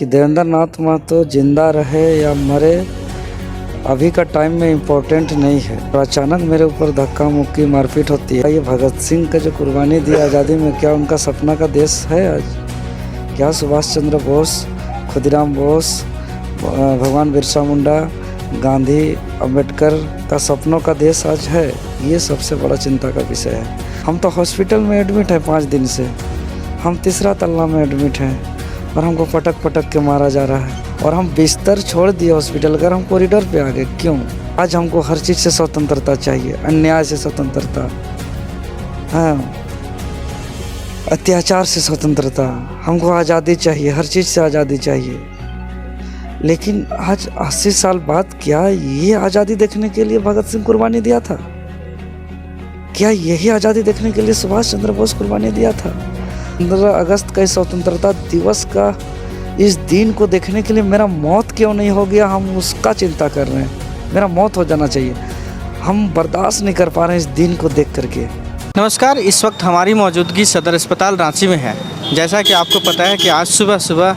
कि देवेंद्र नाथ महतो जिंदा रहे या मरे अभी का टाइम में इम्पोर्टेंट नहीं है। और अचानक मेरे ऊपर धक्का मुक्की मारपीट होती है। ये भगत सिंह का जो कुर्बानी दी आज़ादी में, क्या उनका सपना का देश है आज? क्या सुभाष चंद्र बोस, खुदीराम बोस, भगवान बिरसा मुंडा, गांधी, अम्बेडकर का सपनों का देश आज है? ये सबसे बड़ा चिंता का विषय है। हम तो हॉस्पिटल में एडमिट हैं 5 दिन से। हम तीसरा तल्ला में एडमिट हैं और हमको पटक पटक के मारा जा रहा है। और हम बिस्तर छोड़ दिए हॉस्पिटल का, हम कॉरिडोर पे आ गए। क्यों? आज हमको हर चीज़ से स्वतंत्रता चाहिए, अन्याय से स्वतंत्रता, हाँ, अत्याचार से स्वतंत्रता। हमको आज़ादी चाहिए, हर चीज़ से आज़ादी चाहिए। लेकिन आज 80 साल बाद क्या ये आज़ादी देखने के लिए भगत सिंह कुर्बानी दिया था? क्या यही आज़ादी देखने के लिए सुभाष चंद्र बोस कुर्बानी दिया था? 15 अगस्त का स्वतंत्रता दिवस का इस दिन को देखने के लिए मेरा मौत क्यों नहीं हो गया? हम उसका चिंता कर रहे हैं। मेरा मौत हो जाना चाहिए। हम बर्दाश्त नहीं कर पा रहे हैं इस दिन को देख करके। नमस्कार, इस वक्त हमारी मौजूदगी सदर अस्पताल रांची में है। जैसा कि आपको पता है कि आज सुबह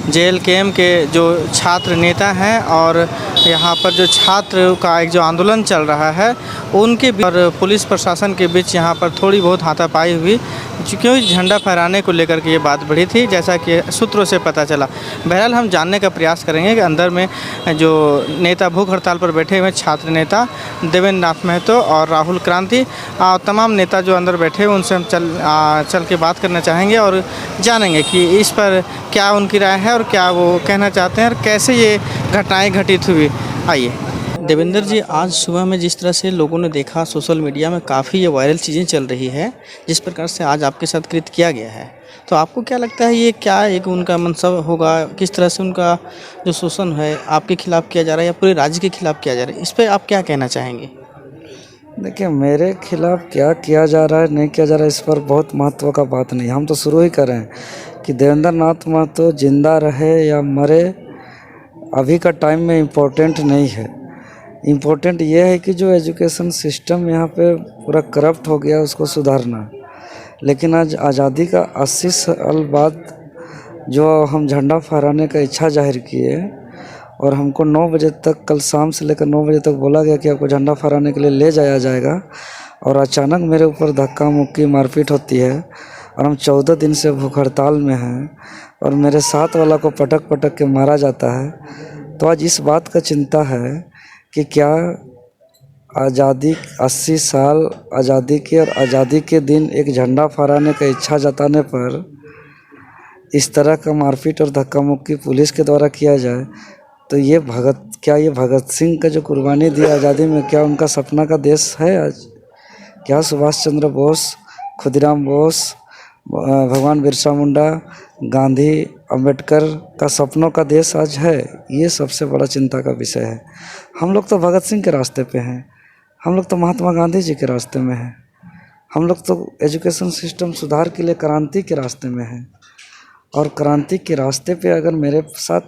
JLKM के जो छात्र नेता हैं और यहाँ पर जो छात्र का एक जो आंदोलन चल रहा है उनके और पुलिस प्रशासन के बीच यहाँ पर थोड़ी बहुत हाथापाई हुई, क्योंकि झंडा फहराने को लेकर के ये बात बढ़ी थी, जैसा कि सूत्रों से पता चला। बहरहाल हम जानने का प्रयास करेंगे कि अंदर में जो नेता भूख हड़ताल पर बैठे हुए छात्र नेता देवेंद्र नाथ महतो और राहुल क्रांति, तमाम नेता जो अंदर बैठे हुए उनसे हम चल के बात करना चाहेंगे और जानेंगे कि इस पर क्या उनकी राय है और क्या वो कहना चाहते हैं और कैसे ये घटनाएँ घटित हुई। आइए देवेंद्र जी, आज सुबह में जिस तरह से लोगों ने देखा सोशल मीडिया में काफ़ी ये वायरल चीज़ें चल रही है, जिस प्रकार से आज आपके साथ कृत्य किया गया है, तो आपको क्या लगता है ये क्या एक उनका मनसब होगा? किस तरह से उनका जो शोषण है आपके खिलाफ़ किया जा रहा है या पूरे राज्य के खिलाफ़ किया जा रहा है, इस पर आप क्या कहना चाहेंगे? देखिए, मेरे खिलाफ़ क्या किया जा रहा है, नहीं किया जा रहा है, इस पर बहुत महत्व का बात नहीं। हम तो शुरू ही कर रहे हैं कि देवेंद्र नाथ महतो जिंदा रहे या मरे अभी का टाइम में इम्पोर्टेंट नहीं है। इम्पोर्टेंट ये है कि जो एजुकेशन सिस्टम यहाँ पे पूरा करप्ट हो गया, उसको सुधारना। लेकिन आज आज़ादी का 80 साल बाद जो हम झंडा फहराने का इच्छा जाहिर किए और हमको 9 बजे तक, कल शाम से लेकर 9 बजे तक बोला गया कि आपको झंडा फहराने के लिए ले जाया जाएगा, और अचानक मेरे ऊपर धक्का मुक्की मारपीट होती है और हम 14 दिन से भूख हड़ताल में हैं और मेरे साथ वाला को पटक पटक के मारा जाता है। तो आज इस बात का चिंता है कि क्या आज़ादी 80 साल आज़ादी के और आज़ादी के दिन एक झंडा फहराने का इच्छा जताने पर इस तरह का मारपीट और धक्का मुक्की पुलिस के द्वारा किया जाए, तो ये भगत सिंह का जो कुर्बानी दी आज़ादी में, क्या उनका सपना का देश है आज? क्या सुभाष चंद्र बोस, खुदीराम बोस, भगवान बिरसा मुंडा, गांधी, अम्बेडकर का सपनों का देश आज है? ये सबसे बड़ा चिंता का विषय है। हम लोग तो भगत सिंह के रास्ते पे हैं, हम लोग तो महात्मा गांधी जी के रास्ते में हैं, हम लोग तो एजुकेशन सिस्टम सुधार के लिए क्रांति के रास्ते में हैं। और क्रांति के रास्ते पे अगर मेरे साथ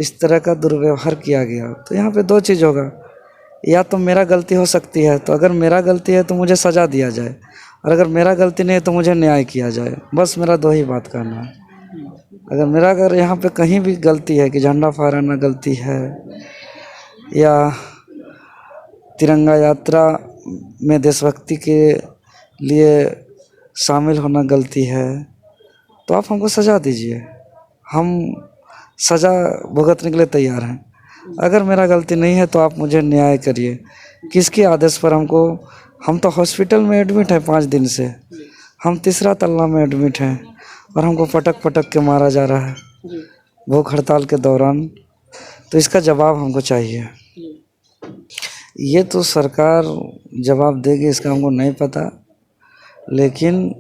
इस तरह का दुर्व्यवहार किया गया तो यहाँ पे 2 चीज़ होगा। या तो मेरा गलती हो सकती है, तो अगर मेरा गलती है तो मुझे सज़ा दिया जाए, और अगर मेरा गलती नहीं है तो मुझे न्याय किया जाए। बस मेरा 2 ही बात कहना है। अगर यहाँ पे कहीं भी गलती है कि झंडा फहराना गलती है या तिरंगा यात्रा में देशभक्ति के लिए शामिल होना गलती है, तो आप हमको सज़ा दीजिए, हम सज़ा भुगतने के लिए तैयार हैं। अगर मेरा गलती नहीं है तो आप मुझे न्याय करिए। किसके आदेश पर हम तो हॉस्पिटल में एडमिट हैं 5 दिन से। हम तीसरा तल्ला में एडमिट हैं और हमको पटक पटक के मारा जा रहा है भूख हड़ताल के दौरान। तो इसका जवाब हमको चाहिए। ये तो सरकार जवाब देगी, इसका हमको नहीं पता। लेकिन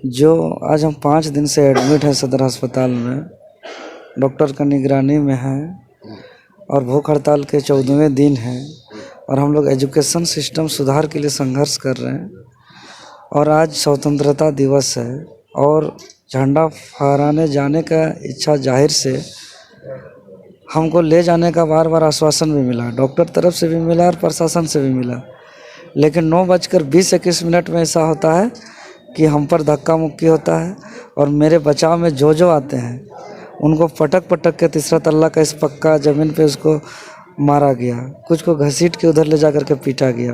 जो आज हम 5 दिन से एडमिट हैं सदर अस्पताल में, डॉक्टर का निगरानी में हैं और भूख हड़ताल के 14वें दिन हैं और हम लोग एजुकेशन सिस्टम सुधार के लिए संघर्ष कर रहे हैं, और आज स्वतंत्रता दिवस है और झंडा फहराने जाने का इच्छा जाहिर से हमको ले जाने का बार बार आश्वासन भी मिला, डॉक्टर तरफ से भी मिला और प्रशासन से भी मिला। लेकिन 9:20-21 में ऐसा होता है कि हम पर धक्का मुक्की होता है और मेरे बचाव में जो आते हैं उनको पटक पटक के तीसरा तल्ला का इस पक्का ज़मीन पे उसको मारा गया, कुछ को घसीट के उधर ले जा कर के पीटा गया।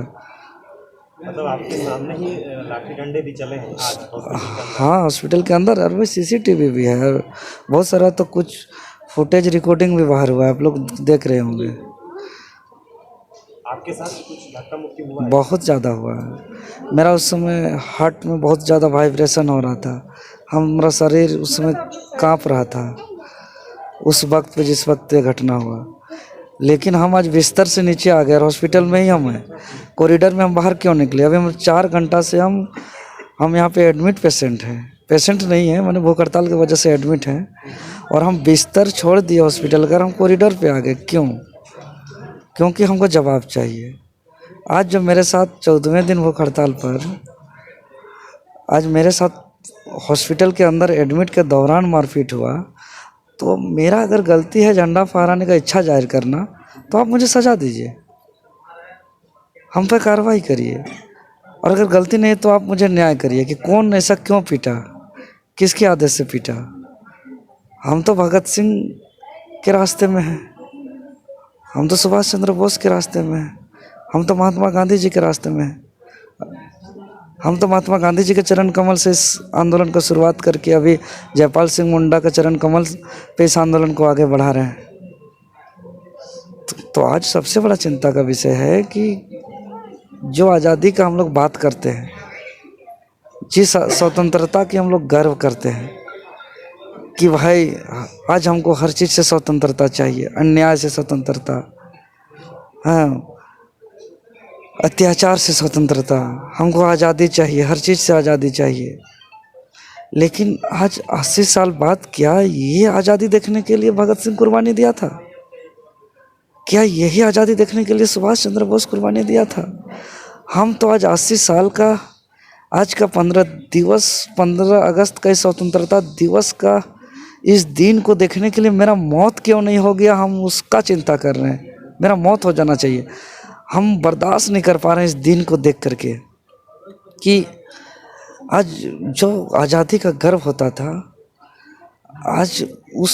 मतलब आपके सामने ही लाठी डंडे भी चले हैं आज हॉस्पिटल के अंदर। हाँ, हॉस्पिटल के अंदर और भी सीसीटीवी भी है और बहुत सारा तो कुछ फुटेज रिकॉर्डिंग भी बाहर हुआ है, आप लोग देख रहे होंगे। आपके साथ कुछ धक्का मुक्की हुआ है? बहुत ज़्यादा हुआ है। मेरा उस समय हार्ट में बहुत ज़्यादा वाइब्रेशन हो रहा था, हमारा शरीर उस समय काँप रहा था उस वक्त पे जिस वक्त ये घटना हुआ। लेकिन हम आज बिस्तर से नीचे आ गए और हॉस्पिटल में ही हम हैं, कॉरिडोर में हम बाहर क्यों निकले? अभी हम 4 घंटा से हम यहाँ पे एडमिट पेशेंट हैं, पेशेंट नहीं है, मैंने भूख हड़ताल की वजह से एडमिट हैं और हम बिस्तर छोड़ दिए हॉस्पिटल का, हम कॉरिडोर पे आ गए। क्यों? क्योंकि हमको जवाब चाहिए। आज जो मेरे साथ 14वें दिन भूख हड़ताल पर, आज मेरे साथ हॉस्पिटल के अंदर एडमिट के दौरान मारपीट हुआ, तो मेरा अगर गलती है झंडा फहराने का इच्छा जाहिर करना, तो आप मुझे सज़ा दीजिए, हम पे कार्रवाई करिए। और अगर गलती नहीं तो आप मुझे न्याय करिए कि कौन ऐसा क्यों पीटा, किसके आदेश से पीटा। हम तो भगत सिंह के रास्ते में हैं, हम तो सुभाष चंद्र बोस के रास्ते में हैं, हम तो महात्मा गांधी जी के रास्ते में हैं। हम तो महात्मा गांधी जी के चरण कमल से इस आंदोलन को शुरुआत करके अभी जयपाल सिंह मुंडा के चरण कमल पे इस आंदोलन को आगे बढ़ा रहे हैं। तो आज सबसे बड़ा चिंता का विषय है कि जो आज़ादी का हम लोग बात करते हैं, जिस स्वतंत्रता की हम लोग गर्व करते हैं कि भाई आज हमको हर चीज़ से स्वतंत्रता चाहिए, अन्याय से स्वतंत्रता, हाँ, अत्याचार से स्वतंत्रता, हमको आज़ादी चाहिए, हर चीज़ से आज़ादी चाहिए। लेकिन आज 80 साल बाद क्या ये आज़ादी देखने के लिए भगत सिंह कुर्बानी दिया था? क्या यही आज़ादी देखने के लिए सुभाष चंद्र बोस कुर्बानी दिया था? हम तो आज 80 साल का, आज का 15 अगस्त का इस स्वतंत्रता दिवस का इस दिन को देखने के लिए मेरा मौत क्यों नहीं हो गया, हम उसका चिंता कर रहे हैं। मेरा मौत हो जाना चाहिए। हम बर्दाश्त नहीं कर पा रहे हैं इस दिन को देख करके कि आज जो आज़ादी का गर्व होता था, आज उस